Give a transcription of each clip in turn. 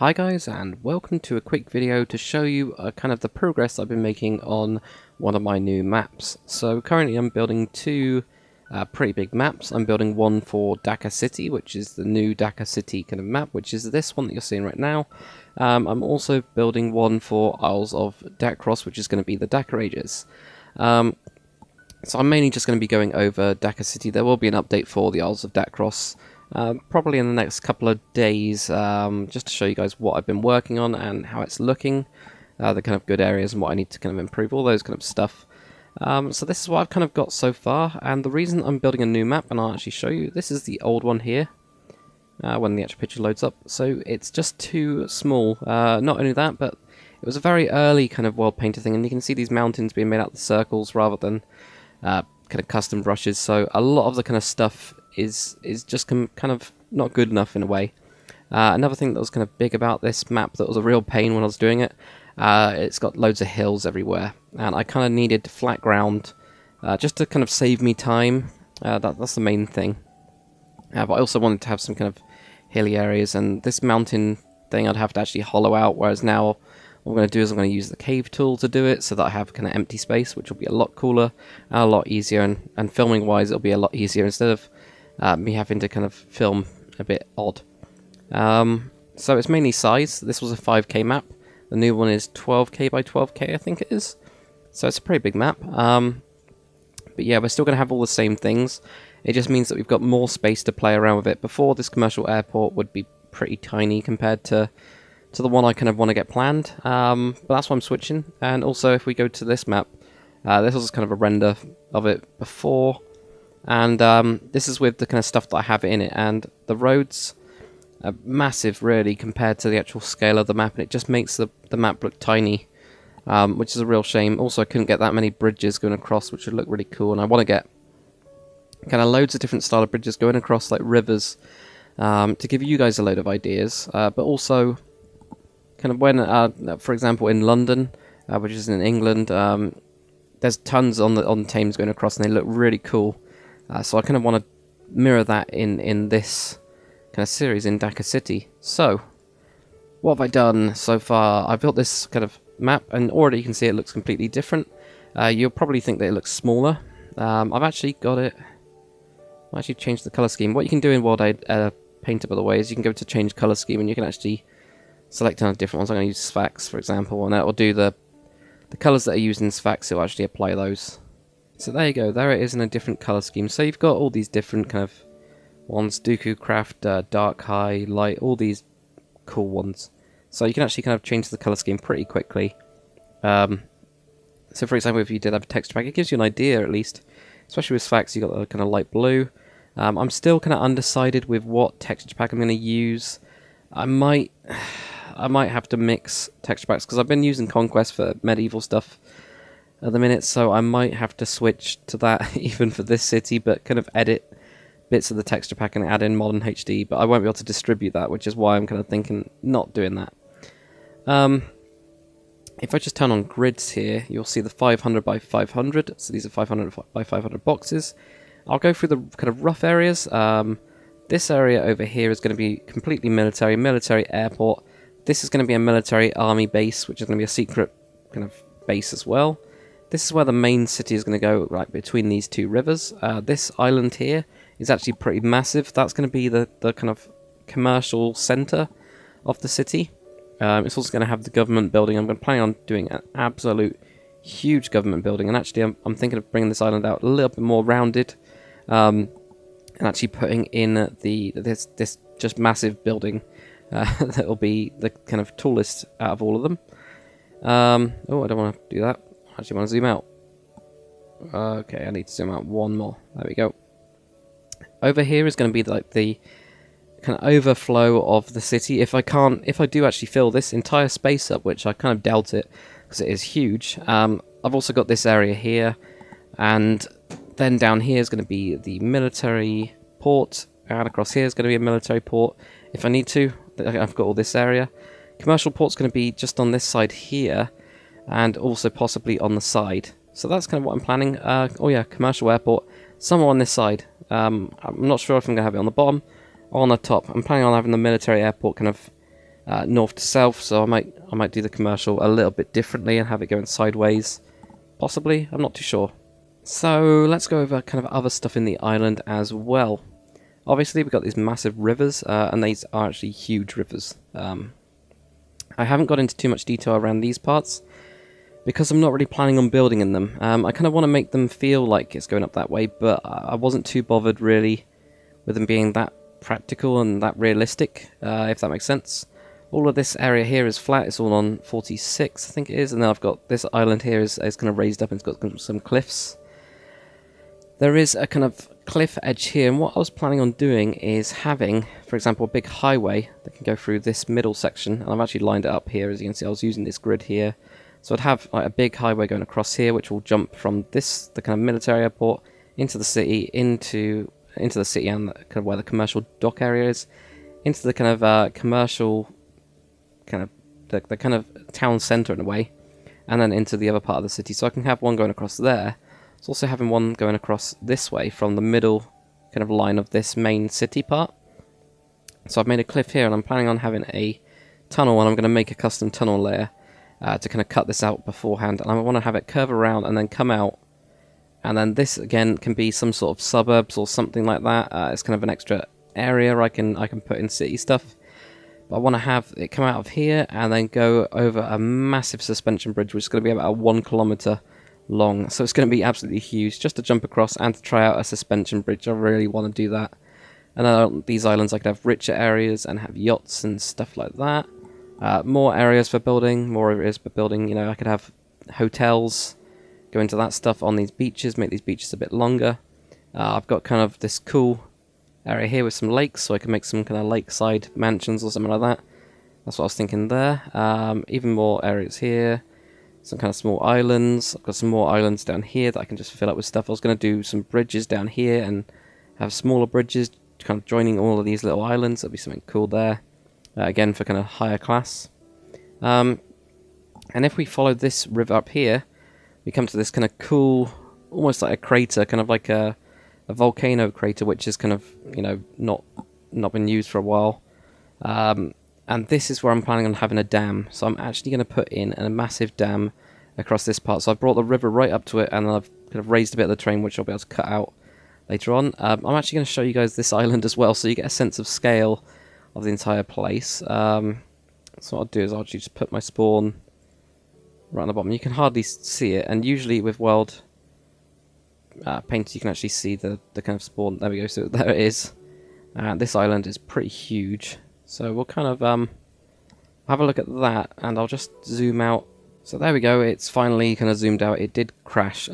Hi guys, and welcome to a quick video to show you kind of the progress I've been making on one of my new maps. So currently I'm building two pretty big maps. I'm building one for Dakr City, which is the new Dakr City kind of map, which is this one that you're seeing right now. I'm also building one for Isles of Dakr, which is going to be the Dakr Ages. So I'm mainly just going to be going over Dakr City. There will be an update for the Isles of Dakr probably in the next couple of days, just to show you guys what I've been working on and how it's looking, the kind of good areas and what I need to kind of improve, all those kind of stuff. So this is what I've kind of got so far, and the reason I'm building a new map, and I'll actually show you, this is the old one here, when the actual picture loads up, so it's just too small. Not only that, but it was a very early kind of world painter thing, and you can see these mountains being made out of circles rather than kind of custom brushes, so a lot of the kind of stuff is just kind of not good enough in a way. Another thing that was kind of big about this map that was a real pain when I was doing it, it's got loads of hills everywhere, and I kind of needed flat ground just to kind of save me time. That's the main thing. But I also wanted to have some kind of hilly areas, and this mountain thing I'd have to actually hollow out, whereas now what I'm going to do is I'm going to use the cave tool to do it so that I have kind of empty space, which will be a lot cooler and a lot easier, and filming wise it'll be a lot easier instead of me having to kind of film a bit odd. So it's mainly size. This was a 5K map. The new one is 12K by 12K, I think it is. So it's a pretty big map. But yeah, we're still going to have all the same things. It just means that we've got more space to play around with it. Before, this commercial airport would be pretty tiny compared to the one I kind of want to get planned. But that's why I'm switching. And also, if we go to this map, this was kind of a render of it before. And this is with the kind of stuff that I have in it, and the roads are massive really compared to the actual scale of the map, and it just makes the map look tiny, which is a real shame. Also, I couldn't get that many bridges going across, which would look really cool, and I want to get kind of loads of different style of bridges going across like rivers, to give you guys a load of ideas, but also kind of when, for example, in London, which is in England, there's tons on the Thames going across, and they look really cool. So I kind of want to mirror that in this kind of series in Dakr City. So, what have I done so far? I've built this kind of map, and already you can see it looks completely different. You'll probably think that it looks smaller. I've actually got it... I've actually changed the colour scheme. What you can do in World Painter, by the way, is you can go to change colour scheme, and you can actually select on different ones. I'm going to use Sphax, for example, and that will do the colours that are used in Sphax. It will actually apply those. So there you go, there it is in a different colour scheme. So you've got all these different kind of ones, Dooku Craft, Dark, High, Light, all these cool ones. So you can actually kind of change the colour scheme pretty quickly. So for example, if you did have a texture pack, it gives you an idea at least. Especially with Sphax, you've got the kind of light blue. I'm still kind of undecided with what texture pack I'm going to use. I might have to mix texture packs, because I've been using Conquest for medieval stuff at the minute, so I might have to switch to that even for this city, but kind of edit bits of the texture pack and add in Modern HD, but I won't be able to distribute that, which is why I'm kind of thinking not doing that. If I just turn on grids here, you'll see the 500 by 500, so these are 500 by 500 boxes. I'll go through the kind of rough areas. This area over here is going to be completely military airport. This is going to be a military army base, which is going to be a secret kind of base as well. This is where the main city is going to go, right between these two rivers. This island here is actually pretty massive. That's going to be the kind of commercial centre of the city. It's also going to have the government building. I'm going to plan on doing an absolute huge government building. And actually, I'm thinking of bringing this island out a little bit more rounded. And actually putting in this just massive building that will be the kind of tallest out of all of them. Oh, I don't want to do that. I actually want to zoom out. Okay, I need to zoom out one more. There we go. Over here is going to be like the kind of overflow of the city. If I do actually fill this entire space up, which I kind of doubt it, because it is huge. I've also got this area here, and then down here is going to be the military port, and across here is going to be a military port. If I need to, I've got all this area. Commercial port's going to be just on this side here, and also possibly on the side. So that's kind of what I'm planning. Oh yeah, commercial airport, somewhere on this side. I'm not sure if I'm going to have it on the bottom or on the top. I'm planning on having the military airport kind of north to south, so I might do the commercial a little bit differently and have it going sideways. Possibly, I'm not too sure. So let's go over kind of other stuff in the island as well. Obviously we've got these massive rivers, and these are actually huge rivers. I haven't got into too much detail around these parts, because I'm not really planning on building in them. I kind of want to make them feel like it's going up that way, but I wasn't too bothered really with them being that practical and that realistic, if that makes sense. All of this area here is flat, it's all on 46 I think it is, and then I've got this island here is kind of raised up and it's got some cliffs. There is a kind of cliff edge here, and what I was planning on doing is having, for example, a big highway that can go through this middle section, and I've actually lined it up here. As you can see, I was using this grid here. So I'd have like a big highway going across here, which will jump from the kind of military airport into the city, into the city and kind of where the commercial dock area is, into the kind of commercial, kind of the kind of town centre in a way, and then into the other part of the city. So I can have one going across there. It's also having one going across this way from the middle kind of line of this main city part. So I've made a cliff here, and I'm planning on having a tunnel, and I'm going to make a custom tunnel layer to kind of cut this out beforehand, and I want to have it curve around and then come out, and then this again can be some sort of suburbs or something like that. It's kind of an extra area I can put in city stuff, but I want to have it come out of here and then go over a massive suspension bridge, which is going to be about 1 kilometer long. So it's going to be absolutely huge just to jump across and to try out a suspension bridge. I really want to do that. And then on these islands I could have richer areas and have yachts and stuff like that. More areas for building, you know, I could have hotels, go into that stuff on these beaches, make these beaches a bit longer. I've got kind of this cool area here with some lakes, so I can make some kind of lakeside mansions or something like that. That's what I was thinking there. Even more areas here, some kind of small islands. I've got some more islands down here that I can just fill up with stuff. I was going to do some bridges down here and have smaller bridges kind of joining all of these little islands. That'd be something cool there. Again, for kind of higher class. And if we follow this river up here, we come to this kind of cool, almost like a crater, kind of like a volcano crater, which is kind of, you know, not been used for a while. And this is where I'm planning on having a dam. So I'm actually going to put in a massive dam across this part. So I've brought the river right up to it, and I've kind of raised a bit of the terrain, which I'll be able to cut out later on. I'm actually going to show you guys this island as well, so you get a sense of scale of the entire place. So what I'll do is I'll actually just put my spawn right on the bottom. You can hardly see it, and usually with world paint you can actually see the kind of spawn. There we go, so there it is. This island is pretty huge, so we'll kind of have a look at that, and I'll just zoom out. So there we go, it's finally kind of zoomed out. It did crash,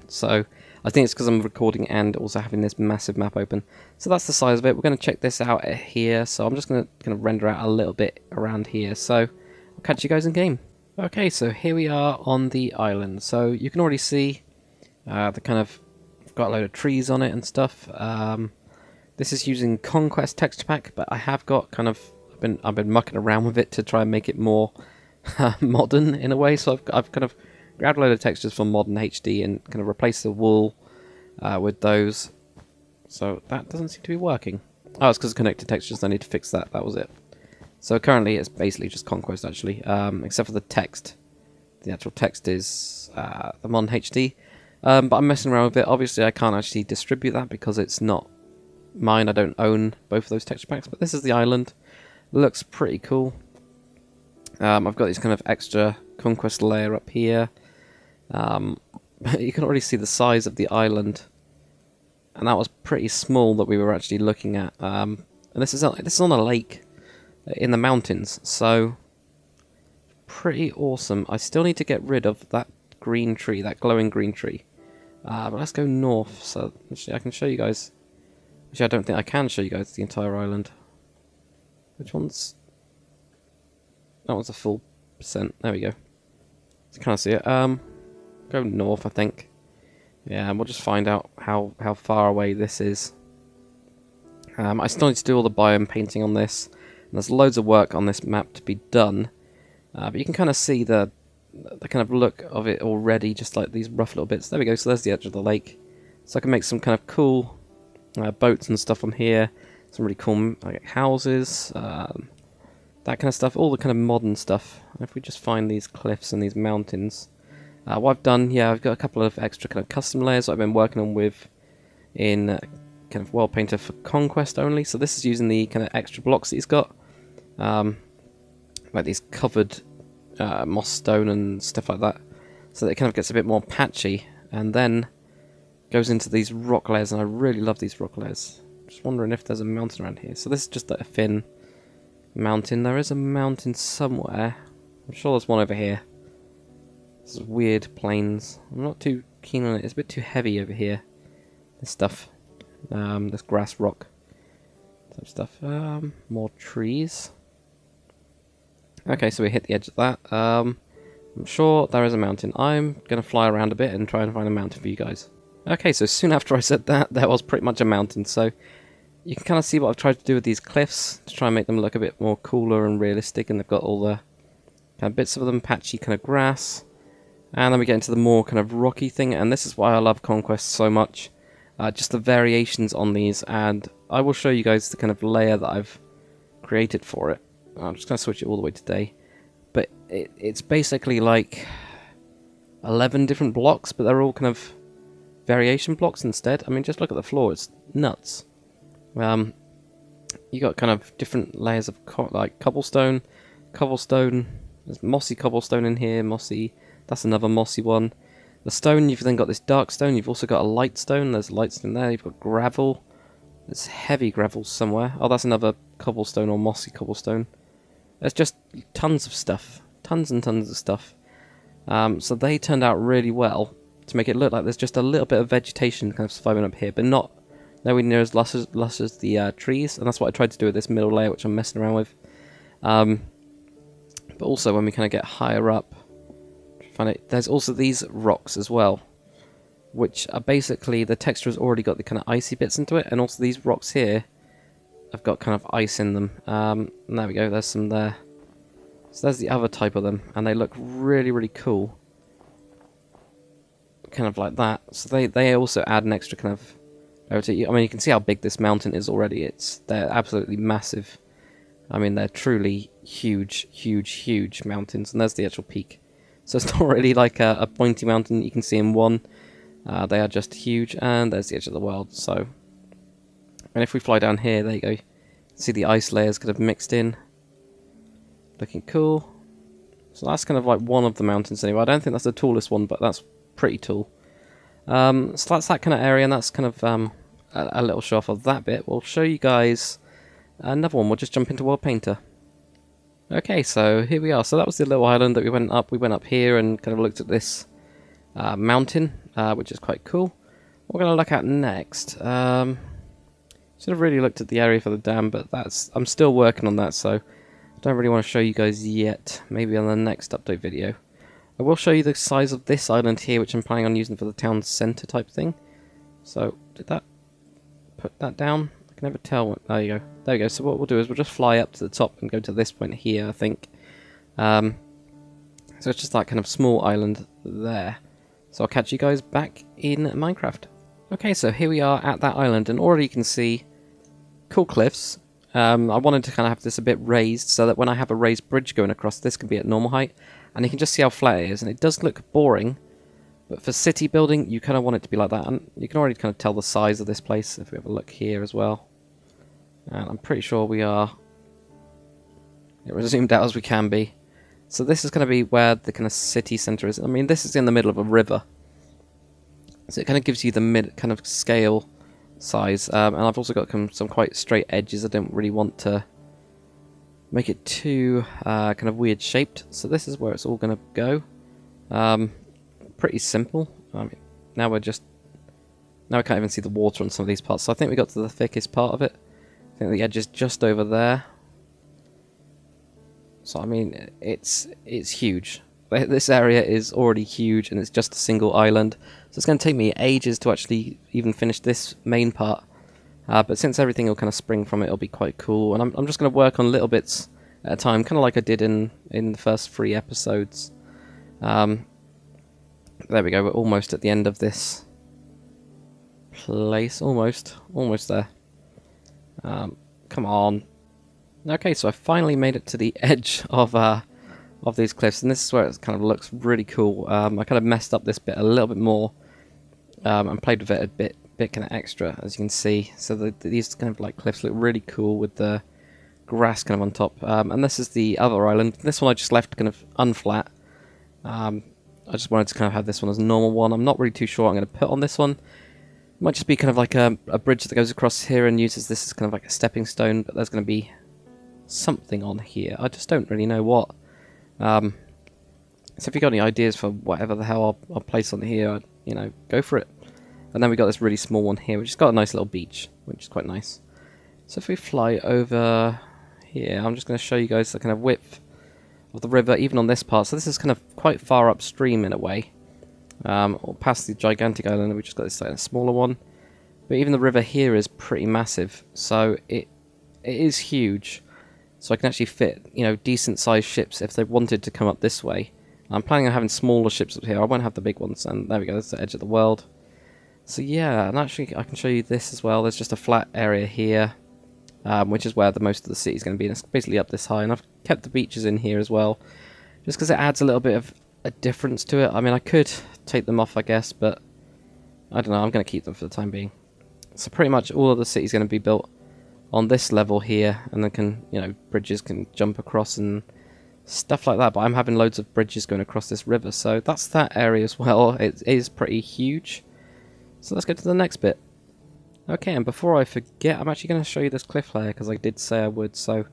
so I think it's because I'm recording and also having this massive map open. So that's the size of it. We're going to check this out here. So I'm just going to kind of render out a little bit around here. So I'll catch you guys in game. Okay, so here we are on the island. So you can already see the kind of, I've got a load of trees on it and stuff. This is using Conquest texture pack, but I have got kind of, I've been mucking around with it to try and make it more modern in a way. So I've kind of grabbed a load of textures from Modern HD and kind of replaced the wool with those. So that doesn't seem to be working. Oh, it's because of connected textures. I need to fix that. That was it. So currently it's basically just Conquest actually, except for the text. The actual text is the Modern HD. But I'm messing around with it. Obviously I can't actually distribute that because it's not mine. I don't own both of those texture packs. But this is the island. Looks pretty cool. I've got this kind of extra Conquest layer up here. You can already see the size of the island, and that was pretty small that we were actually looking at. And this is on a lake in the mountains, so pretty awesome. I still need to get rid of that green tree, that glowing green tree. But let's go north. So actually, I can show you guys. Actually, I don't think I can show you guys the entire island. Which one's? That one's a full percent. There we go. So can I see it? Go north, I think. Yeah, and we'll just find out how far away this is. I still need to do all the biome painting on this. And there's loads of work on this map to be done. But you can kind of see the kind of look of it already, just like these rough little bits. There we go, so there's the edge of the lake. So I can make some kind of cool boats and stuff on here. Some really cool houses. That that kind of stuff, all the kind of modern stuff. If we just find these cliffs and these mountains, what I've done, yeah, I've got a couple of extra kind of custom layers I've been working on with in kind of World Painter for Conquest only. So this is using the kind of extra blocks that he's got, like these covered moss stone and stuff like that, so that it kind of gets a bit more patchy, and then goes into these rock layers, and I really love these rock layers. Just wondering if there's a mountain around here. So this is just like a thin mountain. There is a mountain somewhere. I'm sure there's one over here. This is weird plains. I'm not too keen on it. It's a bit too heavy over here. This stuff. This grass rock type stuff. More trees. Okay, so we hit the edge of that. I'm sure there is a mountain. I'm going to fly around a bit and try and find a mountain for you guys. Okay, so soon after I said that, there was pretty much a mountain. So you can kind of see what I've tried to do with these cliffs to try and make them look a bit more cooler and realistic. And they've got all the kind of bits of them, patchy kind of grass. And then we get into the more kind of rocky thing. And this is why I love Conquest so much. Just the variations on these. And I will show you guys the kind of layer that I've created for it. I'm just going to switch it all the way to day. But it's basically like 11 different blocks, but they're all kind of variation blocks instead. I mean, just look at the floor. It's nuts. You got kind of different layers of like cobblestone. There's mossy cobblestone in here. Mossy. That's another mossy one. The stone, you've then got this dark stone. You've also got a light stone. There's light stone there. You've got gravel. There's heavy gravel somewhere. Oh, that's another cobblestone or mossy cobblestone. There's just tons of stuff. Tons and tons of stuff. So they turned out really well to make it look like there's just a little bit of vegetation kind of surviving up here, but not nowhere near as lush as the trees. And that's what I tried to do with this middle layer, which I'm messing around with. But also when we kind of get higher up, there's also these rocks as well, which are basically, the texture has already got the kind of icy bits into it, and also these rocks here have got kind of ice in them. And there we go, there's some there. So there's the other type of them, and they look really, really cool. Kind of like that. So they also add an extra kind of... I mean, you can see how big this mountain is already. They're absolutely massive. I mean, they're truly huge, huge, huge mountains. And there's the actual peak. So it's not really like a pointy mountain you can see in one. They are just huge, and there's the edge of the world. So, and if we fly down here, there you go. See the ice layers kind of mixed in. Looking cool. So that's kind of like one of the mountains anyway. I don't think that's the tallest one, but that's pretty tall. So that's that kind of area, and that's kind of a little show off of that bit. We'll show you guys another one. We'll just jump into World Painter. Okay, so here we are. So that was the little island that we went up. We went up here and kind of looked at this mountain, which is quite cool. What we're going to look at next. Should have really looked at the area for the dam, but I'm still working on that, so I don't really want to show you guys yet. Maybe on the next update video. I will show you the size of this island here, which I'm planning on using for the town centre type thing. So, did that put that down? I can never tell. There you go. There we go. So what we'll do is we'll just fly up to the top and go to this point here, I think. So it's just that kind of small island there. So I'll catch you guys back in Minecraft. Okay, so here we are at that island, and already you can see cool cliffs. I wanted to kind of have this a bit raised so that when I have a raised bridge going across, this can be at normal height. And you can just see how flat it is, and it does look boring. But for city building, you kind of want it to be like that. And you can already kind of tell the size of this place if we have a look here as well. And I'm pretty sure we are as zoomed out as we can be. So this is going to be where the kind of city centre is. I mean, this is in the middle of a river. So it kind of gives you the mid kind of scale size. And I've also got some quite straight edges. I don't really want to make it too kind of weird shaped. So this is where it's all going to go. Pretty simple. I mean, now I can't even see the water on some of these parts. So I think we got to the thickest part of it. I think the edge is just over there. So I mean, it's huge. This area is already huge, and it's just a single island. So it's going to take me ages to actually even finish this main part. But since everything will kind of spring from it, it'll be quite cool. And I'm just going to work on little bits at a time, kind of like I did in the first 3 episodes. There we go, we're almost at the end of this place. Almost there. Come on. Okay, so I finally made it to the edge of these cliffs, and this is where it kind of looks really cool. I kind of messed up this bit a little bit more, and played with it a bit kind of extra, as you can see. So these kind of like cliffs look really cool with the grass kind of on top. And this is the other island. This one I just left kind of unflat. I just wanted to kind of have this one as a normal one. I'm not really too sure what I'm going to put on this one. It might just be kind of like a bridge that goes across here and uses this as kind of like a stepping stone, but there's going to be something on here. I just don't really know what. So if you got any ideas for whatever the hell I'll place on here, you know, go for it. And then we got this really small one here, which has got a nice little beach, which is quite nice. So if we fly over here, I'm just going to show you guys the kind of width of the river, even on this part. So this is kind of quite far upstream in a way, or past the gigantic island. We just got this like, a smaller one, but even the river here is pretty massive. So it is huge. So I can actually fit, you know, decent sized ships if they wanted to come up this way. I'm planning on having smaller ships up here. I won't have the big ones. And there we go. That's the edge of the world. So yeah, and actually I can show you this as well. There's just a flat area here, which is where the most of the city is going to be. And it's basically up this high. And I've kept the beaches in here as well, just because it adds a little bit of a difference to it. I mean, I could take them off, I guess, but I don't know. I'm going to keep them for the time being. So pretty much all of the city is going to be built on this level here, and then can, you know, bridges can jump across and stuff like that. But I'm having loads of bridges going across this river, so that's that area as well. It is pretty huge. So let's go to the next bit. Okay, and before I forget, I'm actually going to show you this cliff layer because I did say I would. So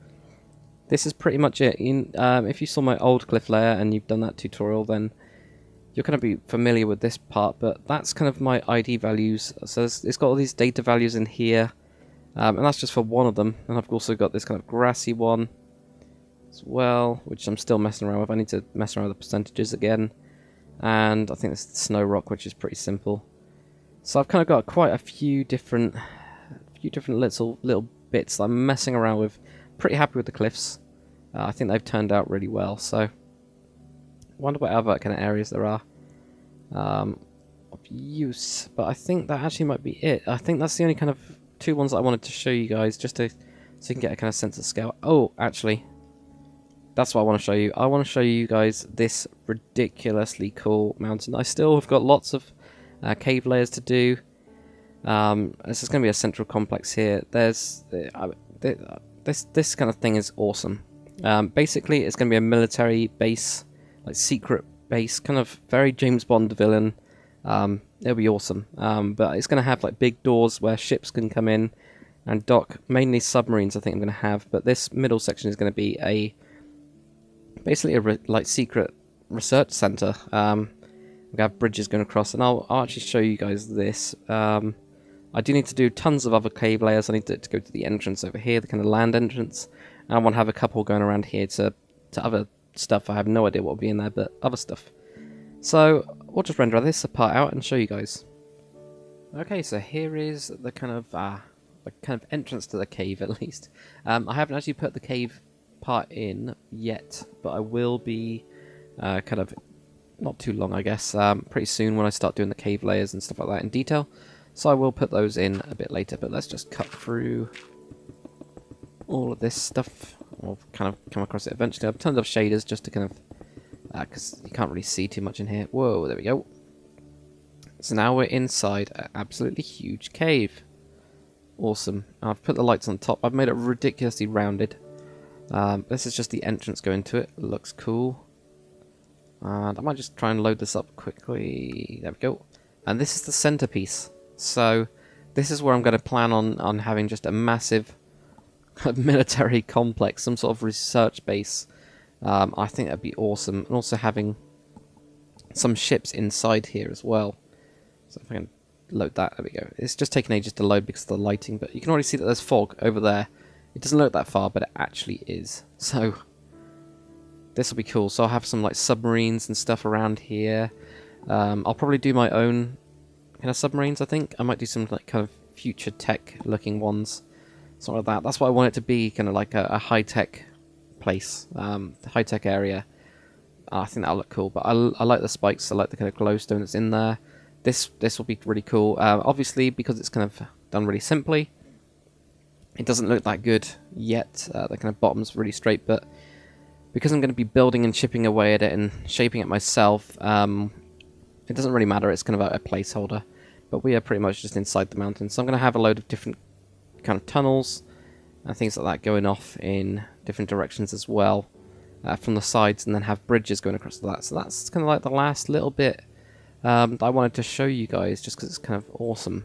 this is pretty much it. If you saw my old cliff layer and you've done that tutorial, then you're going to be familiar with this part. But that's kind of my ID values. So it's got all these data values in here. And that's just for one of them. And I've also got this kind of grassy one as well, which I'm still messing around with. I need to mess around with the percentages again. And I think this is the snow rock, which is pretty simple. So I've kind of got quite a few different little bits that I'm messing around with. Pretty happy with the cliffs. I think they've turned out really well. So I wonder what other kind of areas there are of use. But I think that actually might be it. I think that's the only kind of two ones that I wanted to show you guys, just to so you can get a kind of sense of scale. Oh, actually, that's what I want to show you. I want to show you guys this ridiculously cool mountain. I still have got lots of cave layers to do. This is going to be a central complex here. There's this kind of thing is awesome. Basically, it's going to be a military base, like secret base, kind of very James Bond villain. It'll be awesome. But it's going to have like big doors where ships can come in and dock. Mainly submarines, I think I'm going to have. But this middle section is going to be basically a like secret research center. We have bridges going across, and I'll actually show you guys this. I do need to do tons of other cave layers. I need to go to the entrance over here, the kind of land entrance. And I want to have a couple going around here to other stuff. I have no idea what will be in there, but other stuff. So we'll just render this part out and show you guys. Okay, so here is the kind of entrance to the cave, at least. I haven't actually put the cave part in yet, but I will be kind of not too long, I guess, pretty soon when I start doing the cave layers and stuff like that in detail. So I will put those in a bit later, but let's just cut through all of this stuff. We'll kind of come across it eventually. I've turned off shaders just to kind of because you can't really see too much in here. Whoa, there we go. So now we're inside an absolutely huge cave. Awesome. I've put the lights on top. I've made it ridiculously rounded. This is just the entrance going to it. Looks cool. And I might just try and load this up quickly. There we go. And this is the centerpiece. So this is where I'm going to plan on having just a massive military complex, some sort of research base. I think that'd be awesome. And also having some ships inside here as well. So if I can load that, there we go. It's just taking ages to load because of the lighting, but you can already see that there's fog over there. It doesn't look that far, but it actually is. So this will be cool. So I'll have some like submarines and stuff around here. I'll probably do my own kind of submarines, I think. I might do some like kind of future tech looking ones. Something like that. That's what I want it to be, kind of like a high-tech place, high-tech area. I think that'll look cool, but I like the spikes. I like the kind of glowstone that's in there. This will be really cool. Obviously, because it's kind of done really simply, It doesn't look that good yet. The kind of bottom's really straight, but because I'm going to be building and chipping away at it and shaping it myself, it doesn't really matter. It's kind of a placeholder. But we are pretty much just inside the mountain. So I'm going to have a load of different kind of tunnels and things like that going off in different directions as well from the sides, and then have bridges going across that. So that's kind of like the last little bit that I wanted to show you guys, just because it's kind of awesome.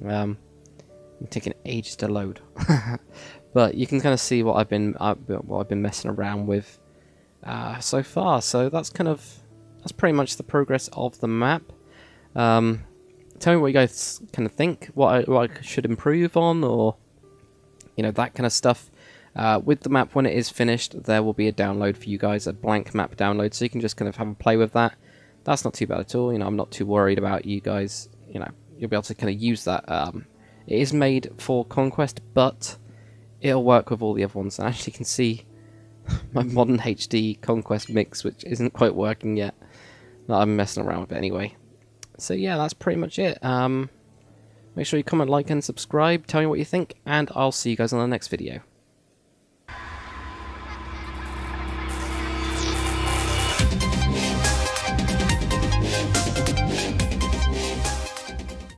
I'm taking ages to load, but you can kind of see what I've been messing around with so far. So that's pretty much the progress of the map. Tell me what you guys kind of think, what I should improve on, or that kind of stuff. With the map, when it is finished, there will be a download for you guys, a blank map download, so you can just kind of have a play with that. That's not too bad at all. I'm not too worried about you guys. You'll be able to kind of use that. It is made for Conquest, but it'll work with all the other ones. And actually, you can see my modern HD Conquest mix, which isn't quite working yet. I'm messing around with it anyway. So yeah, that's pretty much it. Make sure you comment, like, and subscribe. Tell me what you think, and I'll see you guys on the next video.